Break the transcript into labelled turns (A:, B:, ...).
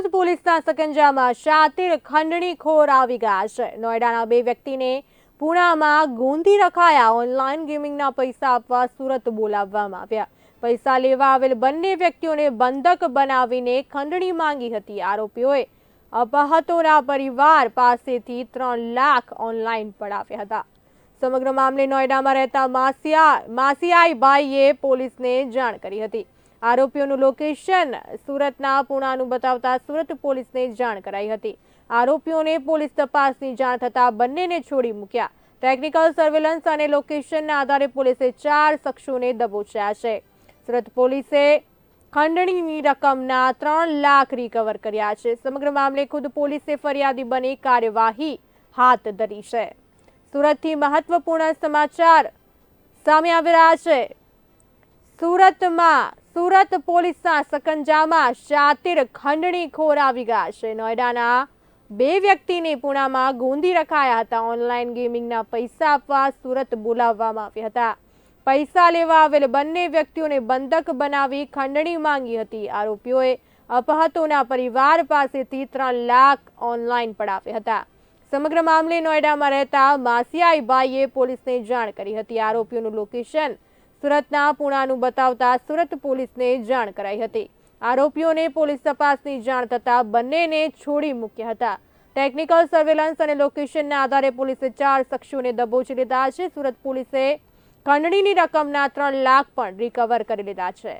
A: સુરત પોલીસના સકંજામાં શાતિર ખંડણીખોર આવી ગયા છે। નોઈડાના બે વ્યક્તિને પુણામાં ગોંધી રખાયા। ઓનલાઈન ગેમિંગના પૈસા આપવા સુરત બોલાવવામાં આવ્યા। પૈસા લેવા આવેલ બંને વ્યક્તિઓને બંધક બનાવીને ખંડણી માંગી હતી। આરોપીઓએ અપહતોના પરિવાર પાસેથી 3 લાખ ઓનલાઈન પડાવ્યા હતા। સમગ્ર મામલે નોઈડામાં રહેતા માસિયાઈ ભાઈએ પોલીસને જાણ કરી હતી। આરોપીઓનું લોકેશન સુરતના પુણાનું બતાવતા સુરત પોલીસને જાણ કરાઈ હતી। આરોપીઓને પોલીસ તપાસની જાણ થતા બંનેને છોડી મૂક્યા। ટેકનિકલ સર્વેલન્સ અને લોકેશનના આધારે પોલીસે 4 શખ્સોને દબોચ્યા છે। સુરત પોલીસે ખંડણીની રકમના 3 લાખ રિકવર કર્યા છે। સમગ્ર મામલે ખુદ પોલીસે ફરિયાદી બની કાર્યવાહી હાથ ધરી છે। સુરતથી મહત્વપૂર્ણ સમાચાર સામે આવી રહ્યા છે। સુરત પોલીસના સકંજામાં શાતિર ખંડણીખોર આવી ગયા છે। નોઈડાના બે વ્યક્તિને પુણામાં ગોંધી રખાયા હતા। ઓનલાઈન ગેમિંગના પૈસા આપવા સુરત બોલાવવામાં આવ્યા હતા। પૈસા લેવા આવેલ બંને વ્યક્તિઓને બંધક બનાવી ખંડણી માંગી હતી। આરોપીઓએ અપહતોના પરિવાર પાસેથી 3 લાખ ઓનલાઈન પડાવ્યા હતા। સમગ્ર મામલે નોઈડામાં રહેતા માસિયાઈ ભાઈએ પોલીસને જાણ કરી હતી। આરોપીઓનું લોકેશન સુરતના પુણાનું બતાવતા સુરત પોલીસને જાણ કરાઈ હતી। આરોપીઓને પોલીસ તપાસની જાણ થતા બંનેને છોડી મૂક્યા હતા। ટેકનિકલ સર્વેલન્સ અને લોકેશનના આધારે પોલીસે 4 શખ્સોને દબોચી લીધા છે। સુરત પોલીસે ખંડણીની રકમના 3 લાખ પણ રિકવર કરી લીધા છે।